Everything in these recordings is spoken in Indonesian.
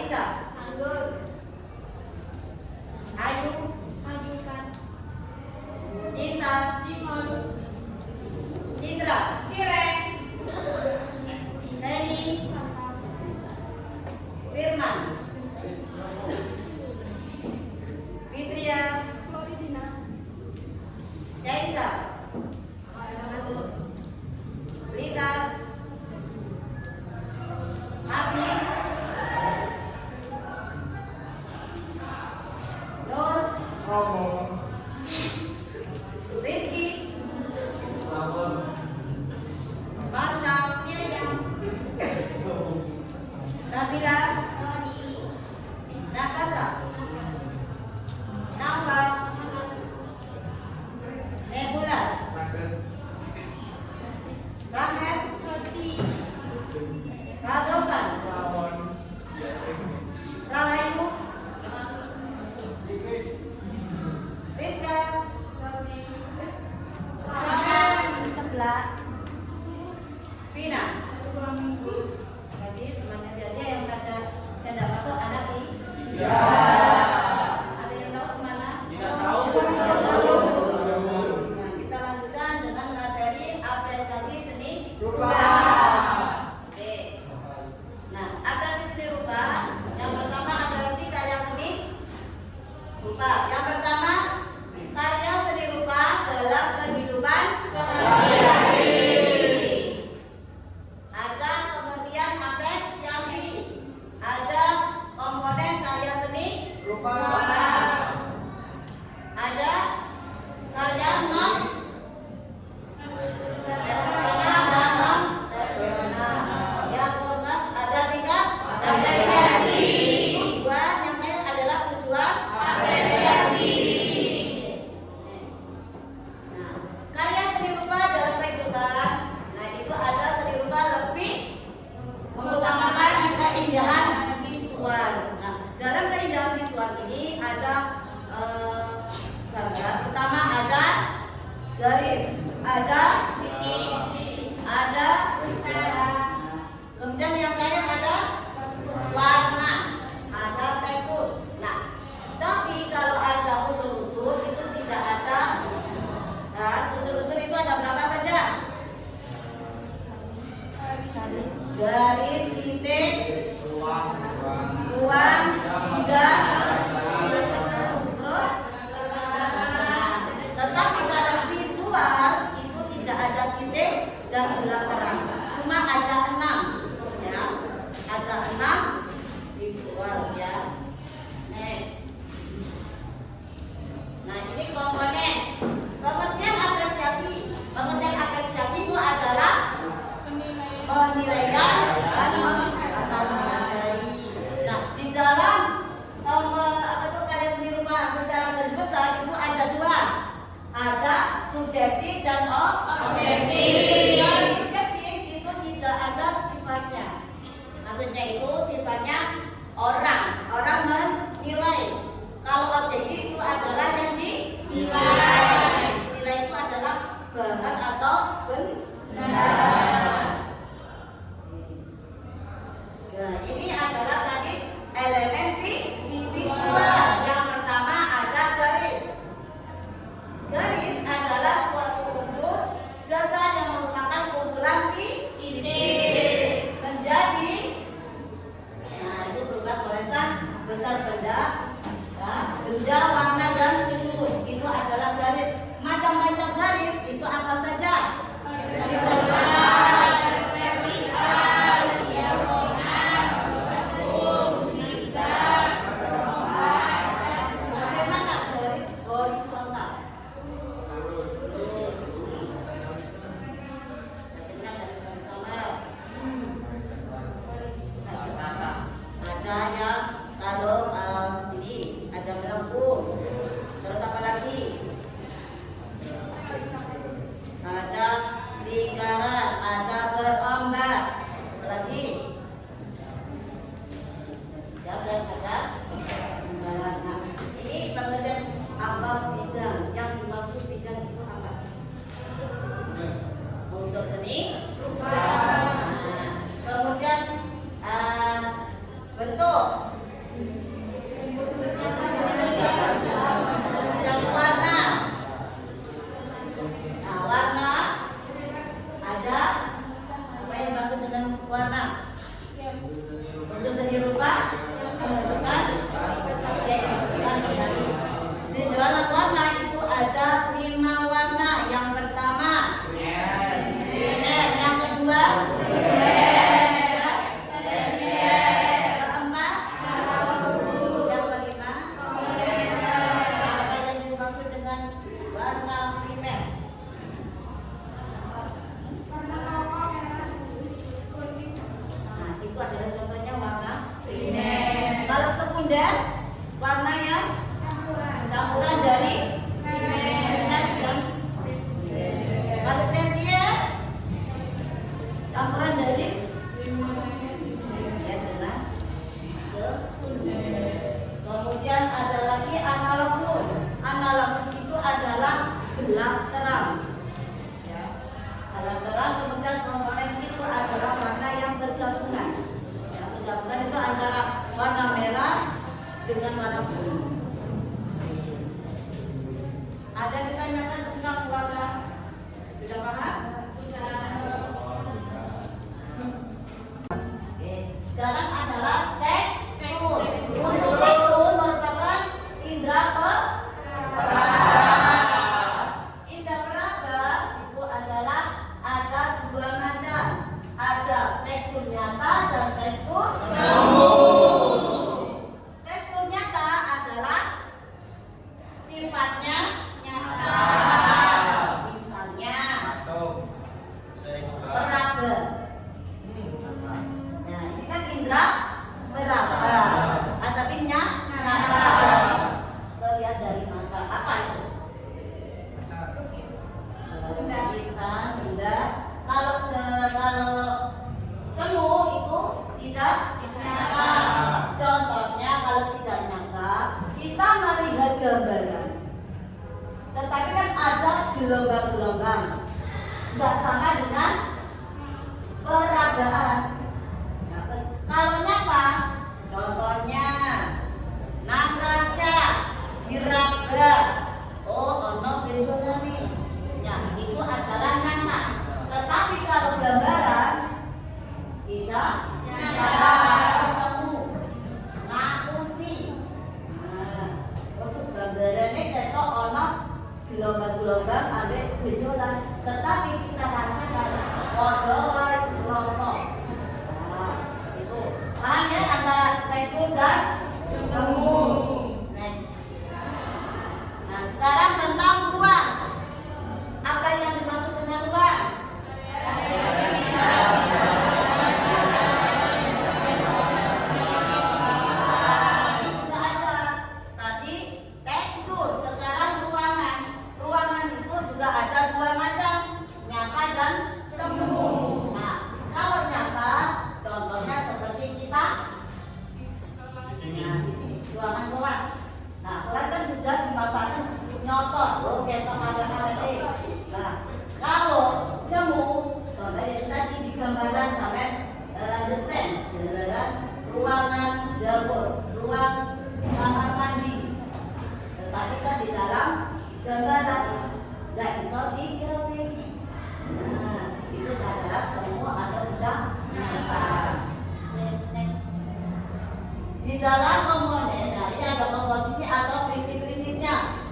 Alisa, Anggur. Ayu, Anggukan. Cinta, Cimol. Citra, Cireng. Heni, Firman, Fitria, Floridina. Kaisa, Lita, Abi, Nur, Rizky, Marshall, Nabila, Natasha, Nafa, Nebula, Rahel, Roti. Radovan, Rahayu, Rizka, Rahel, Sebelah. Vina. Suamiku. Jadi semuanya jadi yang kada masuk ada di. Ya. Ada yang tahu kemana? Tidak tahu. Nah, kita lanjutkan dengan materi apresiasi seni Rupa. Oke. Nah, apresiasi seni rupa. Yang pertama apresiasi karya seni rupa. Yang pertama karya seni rupa dalam kehidupan sehari-hari. Ada pengertian apresiasi. Ada komponen karya seni Rupa. ada karya non tradisional dan non tradisional. Yang keempat ada tingkat apresiasi. Tujuan yang lain adalah tujuan apresiasi. Nah, karya seni rupa dalam kehidupan. Nah, itu ada seni rupa lebih mengutamakan keindahan visual. Nah, dalam keindahan visual ini ada gambar. Pertama ada garis, ada kemudian yang lain ada warna, ada tekstur. Nah, tapi kalau ada unsur-unsur itu tidak ada. Nah, unsur-unsur itu ada berapa saja? Garis, titik, ruang, tidak, terus. Nah, tetapi kalau visual itu tidak ada titik dan gelap terang, cuma ada 6, ya, ada 6 visual, ya. Next. Nah, ini komponen. Pengertian apresiasi. Pengertian apresiasi itu adalah penilaian atau menghargai. Nah, di dalam karya seni rupa secara garis besar itu ada 2. Ada subjektif dan objektif. Kalau subjektif itu tidak ada sifatnya. Maksudnya itu sifatnya orang menilai. Kalau objektif itu adalah yang dinilai. Nilai itu adalah bahan atau benda. Nah, ini adalah tadi elemen visual. Yang pertama ada garis. Garis adalah suatu unsur jasa yang merupakan kumpulan titik menjadi. Nah, itu berupa goresan besar benda, ya, benda, warna dan sudut. Itu adalah garis. Macam-macam garis itu apa saja? Bagaimana garis horizontal? Bagaimana garis horizontal? Ada yang kalau ini ada melengkung. Terus apa lagi? Ada lingkaran, ada berombak. Apa lagi? Ya, dan ada lingkaran. Nah, ini pengertian apa bidang? Yang dimaksud bidang itu apa? Unsur seni. Nah, kemudian bentuk. Yang warna. Nah, warna ada apa yang dimaksud dengan warna? Unsur seni rupa menentukan di dalam warna itu ada 5 warna. Yang pertama yang kedua keempat yang kelima apa yang dimaksud dengan warna primer? Nah, itu adalah contohnya warna primer. Kalau sekunder, warna yang campuran dari primer dan kalau tersier, campuran dari ya dengan sekunder. Kemudian ada lagi analogus. Analogus itu adalah gelap terang. Ya, gelap terang. Kemudian komponen itu adalah warna yang bergabungan. Ya, bergabungan itu antara warna merah dengan warna biru. Ada yang ditanyakan tentang warna? Sudah paham? Oke. Sekarang adalah tekstur. Unsur tekstur merupakan indera peraba. Indera peraba itu adalah ada 2 macam. Ada tekstur nyata dan tekstur semu. Tekstur nyata adalah sifatnya nyata. Misalnya peraba. Nah, ini kan indera peraba. Tapi nyata dari terlihat dari mata. Apa itu? Lisan, benda. Kalau semu itu tidak nyata. Contohnya kalau tidak nyata, kita melihat gambaran. Tetapi kan ada gelombang-gelombang. Nggak sama dengan perabaan. Ya, kalau nyata, contohnya nakasya, gerak-gerak. Oh, ono benjolane. Ya, itu adalah nyata. Tetapi kalau gambaran tidak nyata, semu, ngapusi. Nah, untuk gambarannya ketok ono gelombang-gelombang ambek benjolan. Tetapi kita rasakan podo wae rontok. Nah, itu. Paham ya antara tekstur dan semu. Next. Nah, sekarang tentang ruang. Apa yang dimaksud dengan ruang? Ini sudah ada. Tadi tekstur, sekarang ruangan. Ruangan itu juga ada 2 macam, nyata dan semu. Nah, kalau nyata, contohnya seperti kita. Nah, di sini ruangan kelas. Nah, kelas kan sudah dimanfaatkan untuk nyotor. Oh, ketok ada. Nah, kalau semu, contohnya tadi di gambaran sampai desain, gambaran ruangan dapur, ruang kamar mandi. Tetapi kan di dalam gambaran nggak bisa digawe. Nah, itu adalah semu atau tidak nyata. Next. Di dalam komponen, nah ini ada komposisi atau prinsip-prinsipnya.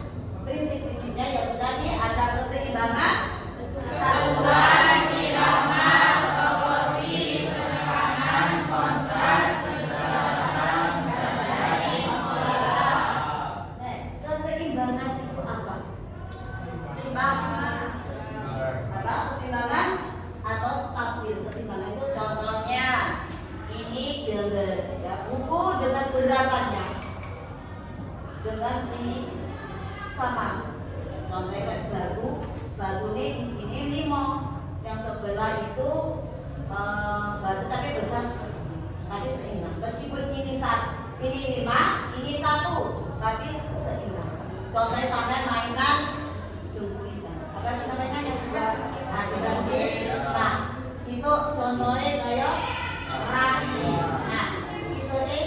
Prinsip-prinsipnya yaitu tadi ada keseimbangan, kesatuan, irama, proporsi, penekanan, kontras, keselarasan, dari pola. Keseimbangan itu apa? Keseimbangan. Apa? Keseimbangan atau stabil. Keseimbangan itu contohnya ini gambar ya, buku dengan beratannya dengan ini sama. Contohnya baru ini di sini 5, yang sebelah itu batu tapi besar, tapi seimbang. Meskipun ini 5, ini 1, tapi seimbang. Contohnya sampai mainan jumpitan. Apa namanya yang buat hasilnya? Nah, itu contohnya kayak rapi. Nah, itu nih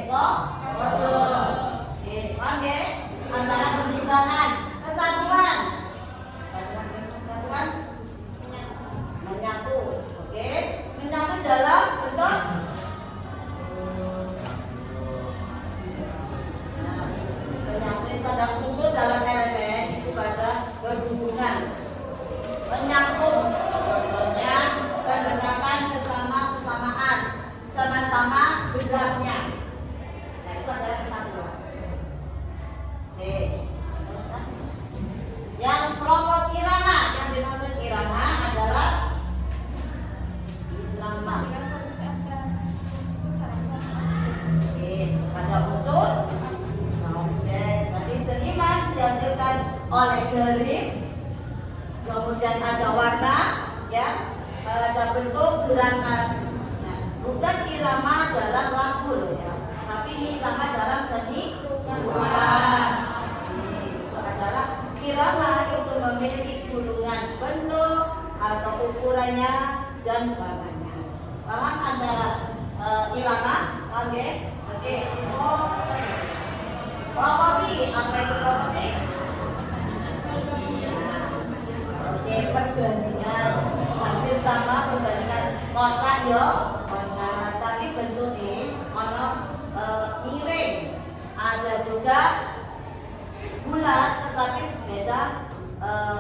pose. Oke, oke. Antara keseimbangan, kesatuan. Kesatuan menyatu. Oke, menyatu dalam bentuk menyatu itu ada unsur dalam elemen itu pada berhubungan. Menyatu contohnya pendekatan kesamaan, sama-sama geraknya. Nah itu adalah kesatuan. Oke. Yang kelompok irama, yang dimaksud irama adalah irama. Oke, ada unsur. Oke, berarti seniman dihasilkan oleh garis, kemudian ada warna, ya, ada bentuk gerakan. Nah, bukan irama dalam lagu loh ya, tapi ini irama dalam seni rupa. Itu adalah irama itu memiliki gulungan bentuk atau ukurannya dan warnanya. Paham antara irama? Oke, oke. Proporsi, apa itu proporsi? Oke, perbandingan hampir sama perbandingan kotak yo, warna tapi bentuknya warna miring. Ada juga bulat tetapi beda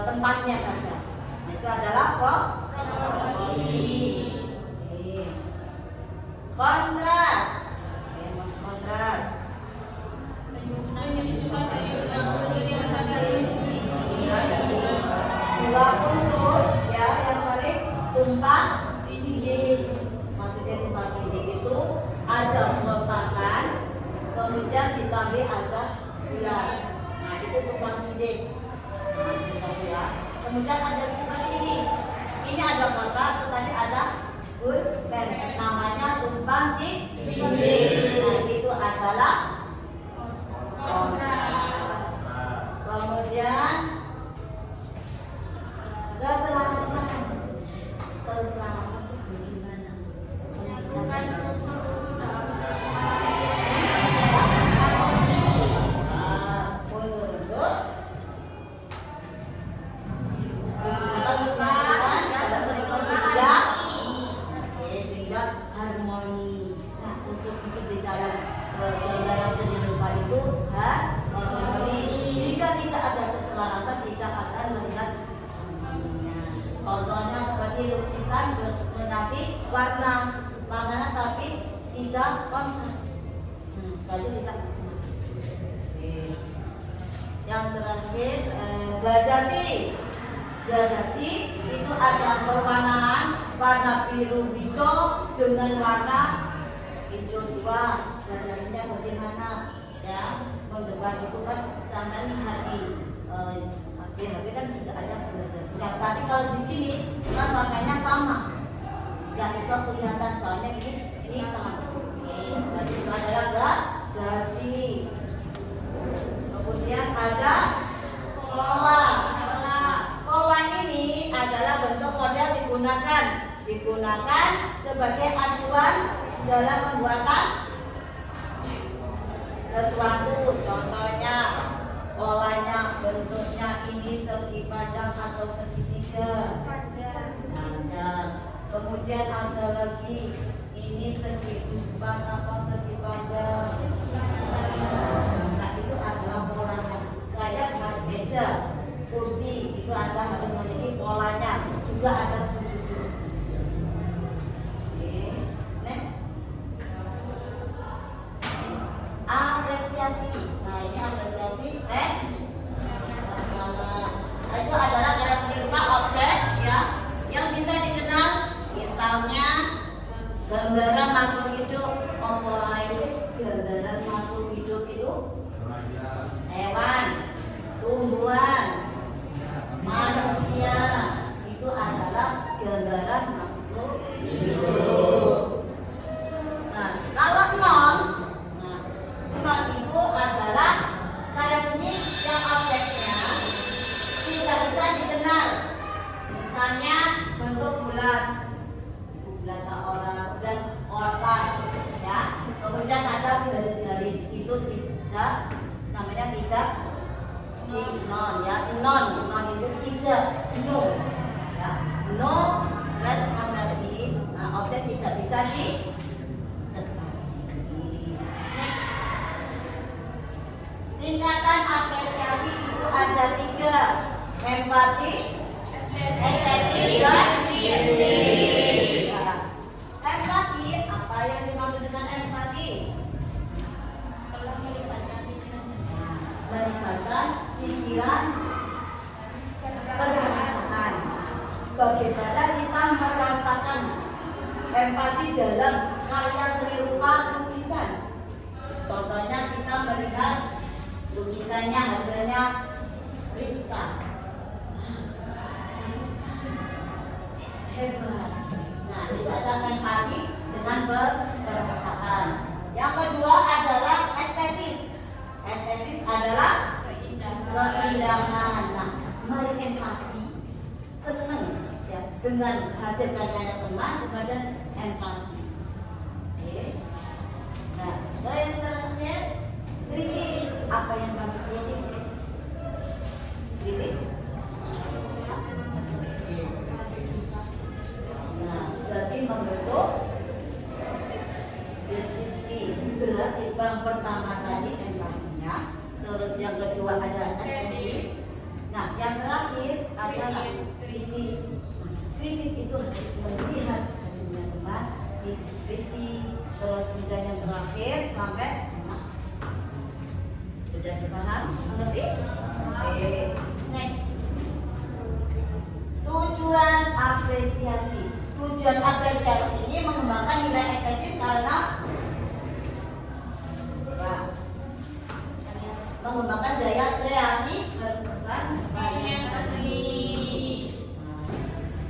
tempatnya saja. Nah, itu adalah proporsi. Kontras. Kontras. Dua unsur ya yang paling tumpang tindih. Maksudnya tumpang tindih itu ada peletakan, kemudian ditambah ada bulat. Nah itu tumpang tindih. Ya. Kemudian ada seperti ini. Ini ada kotak, tetapi ada bulpen. Namanya tumpang tindih. Nah itu adalah kontras. Kemudian keselarasan. Keselarasan itu bagaimana? Menyatukan unsur-unsur dalam sehingga harmoni. Nah, unsur-unsur di dalam gambaran seni rupa itu harmoni. Jika tidak ada keselarasan, tidak akan melihat harmoninya. Contohnya seperti lukisan mengasih warnanya tapi tidak kontras. Berarti tidak simetris. Yang terakhir gradasi. Gradasi itu ada perwarnaan warna biru hijau dengan warna hijau dua. Gradasinya bagaimana? Ya, mendebat itu kan sama lihat di BHP kan tidak ada gradasinya. Tapi kalau di sini kan warnanya sama, nggak bisa kelihatan soalnya ini hitam. Jadi itu adalah gradasi. Kemudian ada pola. Pola ini adalah bentuk model digunakan sebagai acuan dalam pembuatan sesuatu. Contohnya polanya bentuknya ini segi panjang atau segitiga. Panjang. Kemudian ada lagi ini segi empat atau segi panjang. Nah itu adalah polanya. Kayak meja, kursi itu ada harus memiliki polanya. Juga ada sudut-sudut. Oke, next. Apresiasi. Nah ini apresiasi. Nah, itu adalah karya seni rupa objek ya yang bisa dikenal. Misalnya gambaran makhluk hidup. Apa sih gambaran makhluk hidup itu? Hewan, tumbuhan, manusia. Itu adalah gambaran makhluk hidup. Nah, kalau non itu adalah karya seni yang objeknya tidak bisa dikenal. Misalnya bentuk bulat orang dan kotak, ya. Kemudian ada garis ada namanya tidak non ya, non itu tidak, no ya, no respondasi, objek tidak bisa ditepati. Tingkatan apresiasi itu ada 3, empati, estetik, dan kritis. Empati, apa yang dimaksud dengan empati? Melibatkan pikiran, perasaan. Bagaimana kita merasakan empati dalam karya seni rupa lukisan? Contohnya kita melihat lukisannya, hasilnya Rizka. Hebat. Nah, itu adalah empati dengan perasaan. Yang kedua adalah estetis. Estetis adalah keindahan. Nah, mari empati, senang ya dengan hasil karyanya teman, kemudian empati. Oke. Nah, yang terakhir kritis. Apa yang kamu kritis? Kritis. Nah, berarti membentuk deskripsi. Berarti yang pertama tadi empatinya, terus yang kedua ada estetis. Nah, yang terakhir adalah kritis. Kritis itu harus melihat hasilnya teman, deskripsi, terus kemudian yang terakhir sampai sudah dipaham? Mengerti? Oke, next. Tujuan apresiasi. Tujuan apresiasi ini mengembangkan nilai estetis karena mengembangkan daya kreasi berperan karya seni.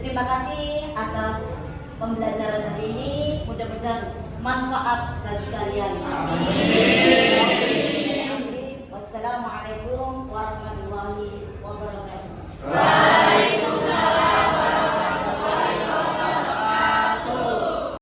Terima kasih atas pembelajaran hari ini. Mudah-mudahan manfaat bagi kalian. Amin. Wassalamualaikum warahmatullahi wabarakatuh.